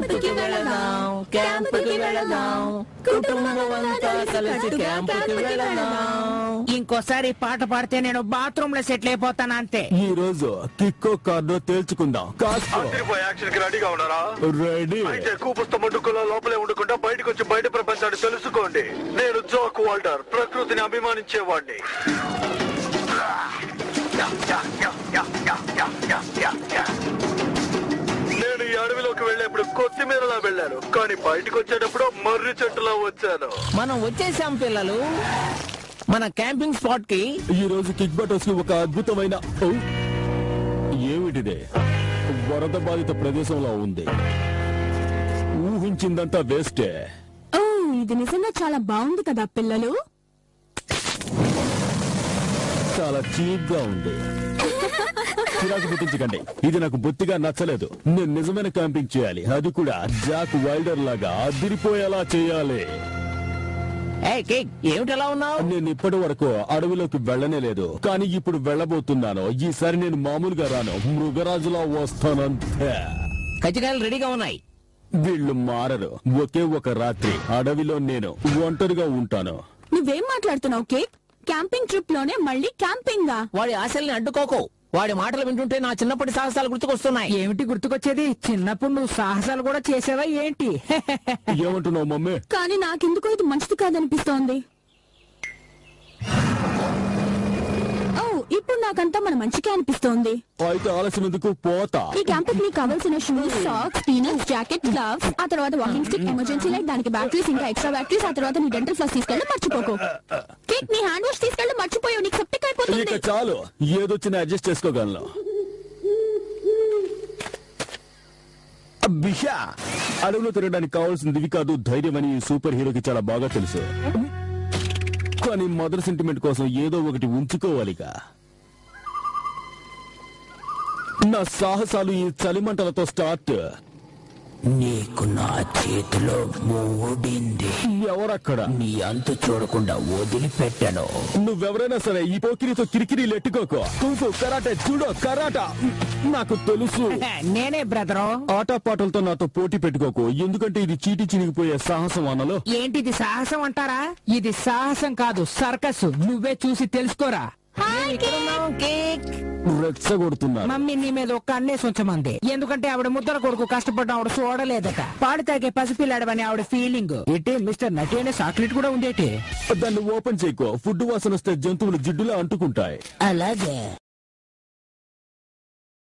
క్యాంపుకి వెళదాం క్యాంపుకి వెళదాం కుటుంబం అంతా కలిసి క్యాంపుకి వెళదాం. ఇంకోసారి పాట పాడితే నేను బాత్రూమ్ లో సెటిల్ అయిపోతాను అంతే. ఈ రోజు కిక్కో కార్డు తేల్చుకుందాం. యాక్షన్ కి రెడీగా ఉన్నారా? రెడీ. అయితే కూపుస్త మడ్డుకులో లోపలే ఉండకుండా బయటకు వచ్చి బయట ప్రపంచాన్ని తెలుసుకోండి. నేను జోక్ వాల్టర్, ప్రకృతిని అభిమానించేవాడిని. నేను ఈ అడవిలోకి వెళ్ళేప్పుడు కొత్తిమీరలా వెళ్ళాను, కానీ బయటకు వచ్చేటప్పుడు మర్రి చెట్టులా వచ్చాను. మనం వచ్చేసాం పిల్లలు మన క్యాంపింగ్ స్పాట్ కి. ఈ రోజు కిక్ బటర్స్ కి ఒక అద్భుతమైన ఏమిటిదే వరద బాధిత ప్రదేశంలో ఉంది. ఊహించిందంతా వేస్టే. ఇది నిజంగా చాలా బాగుంది కదా పిల్లలు. చాలా చీప్ గా ఉంది. చిరాకు పుట్టించకండి, ఇది నాకు బొత్తిగా నచ్చలేదు. నేను నిజమైన క్యాంపింగ్ చేయాలి, అది కూడా జాక్ వైల్డర్ లాగా అదిరిపోయేలా చేయాలి. ఏమిటలా ఉన్నావు? నేను ఇప్పటి వరకు అడవిలోకి వెళ్ళనే లేదు, కానీ ఇప్పుడు వెళ్ళబోతున్నాను. ఈసారి నేను మామూలుగా రాను, మృగరాజులా వస్తానంతే. కజ్జికాయలు రెడీగా ఉన్నాయి. వీళ్ళు మారరు. ఒకే ఒక రాత్రి అడవిలో నేను ఒంటరిగా ఉంటాను. నువ్వేం మాట్లాడుతున్నావు కేక్? క్యాంపింగ్ ట్రిప్ లోనే మళ్ళీ క్యాంపింగా? వాడి ఆశల్ని అడ్డుకోకు. వాడి మాటలు వింటుంటే నా చిన్నప్పటి సాహసాలు గుర్తుకొస్తున్నాయి. ఏమిటి గుర్తుకొచ్చేది? చిన్నప్పుడు నువ్వు సాహసాలు కూడా చేసావా ఏంటి? ఏమంటున్నావు మమ్మీ? కానీ నాకెందుకో ఇది మంచిది కాదనిపిస్తోంది. ఇప్పుడు నాకంతా మన మంచిగా అనిపిస్తోంది. అయితే ఆలస్యం ఎందుకు? పోతా. ఈ క్యాంపింగ్ నీకు కావాల్సిన shoes, socks, peanuts, jacket, gloves, ఆ తర్వాత వాకింగ్ స్టిక్, ఎమర్జెన్సీ లైట్, దానికి బ్యాటరీస్, ఇంకా ఎక్స్ట్రా బ్యాటరీస్, ఆ తర్వాత నీ డెంటల్ ఫ్లాస్ తీసుకెళ్ళి మర్చిపోకు. కేక్, నీ హ్యాండ్ వాష్ తీసుకెళ్ళి మర్చిపోయావు, నీకు సెప్టిక్ అయిపోతుంది. ఇక చాలు, ఏదొచ్చినా అడ్జస్ట్ చేసుకోగలను. బిషా, అడవిలో తిరగడానికి కావాల్సింది ఇవి కాదు, ధైర్యం అని సూపర్ హీరోకి చాలా బాగా తెలుసు. కానీ మదర్ సెంటిమెంట్ కోసం ఏదో ఒకటి ఉంచుకోవాలిగా. నా సాహసాలు ఈ చలిమంటలతో స్టార్ట్. నీకు నా చేతిలో మూడింది. ఎవరక్కడ? నీ అంతు చూడకుండా వదిలిపెట్టాను. నువ్వెవరైనా సరే ఈ పోకిరితో కిరికిరి లెట్టుకోకో. కుంఫు, కరాటే, జూడో, కరాటా నాకు తెలుసు. నేనే బ్రదరు. ఆటపాటలతో నాతో పోటీ పెట్టుకోకు, ఎందుకంటే ఇది చీటి చినిగిపోయే సాహసం అన్నలో. ఏంటిది సాహసం అంటారా? ఇది సాహసం కాదు, సర్కస్. నువ్వే చూసి తెలుసుకోరా. రెచ్చగొడుతున్నా. మమ్మీ నీ మీద ఒక్క అన్నేసి ఉంచమంది, ఎందుకంటే ఆవిడ ముద్దల కొడుకు కష్టపడ్డం ఆవిడ చూడలేదట. పాడి తాగే పసిపిల్లాడమని ఆవిడ ఫీలింగ్. ఏంటి మిస్టర్ నటి అనే చాక్లెట్ కూడా ఉండేటి. దాన్ని ఓపెన్ చేయకో, ఫుడ్ వాసన వస్తే జంతువులు జిడ్డులా అంటుకుంటాయి. అలాగే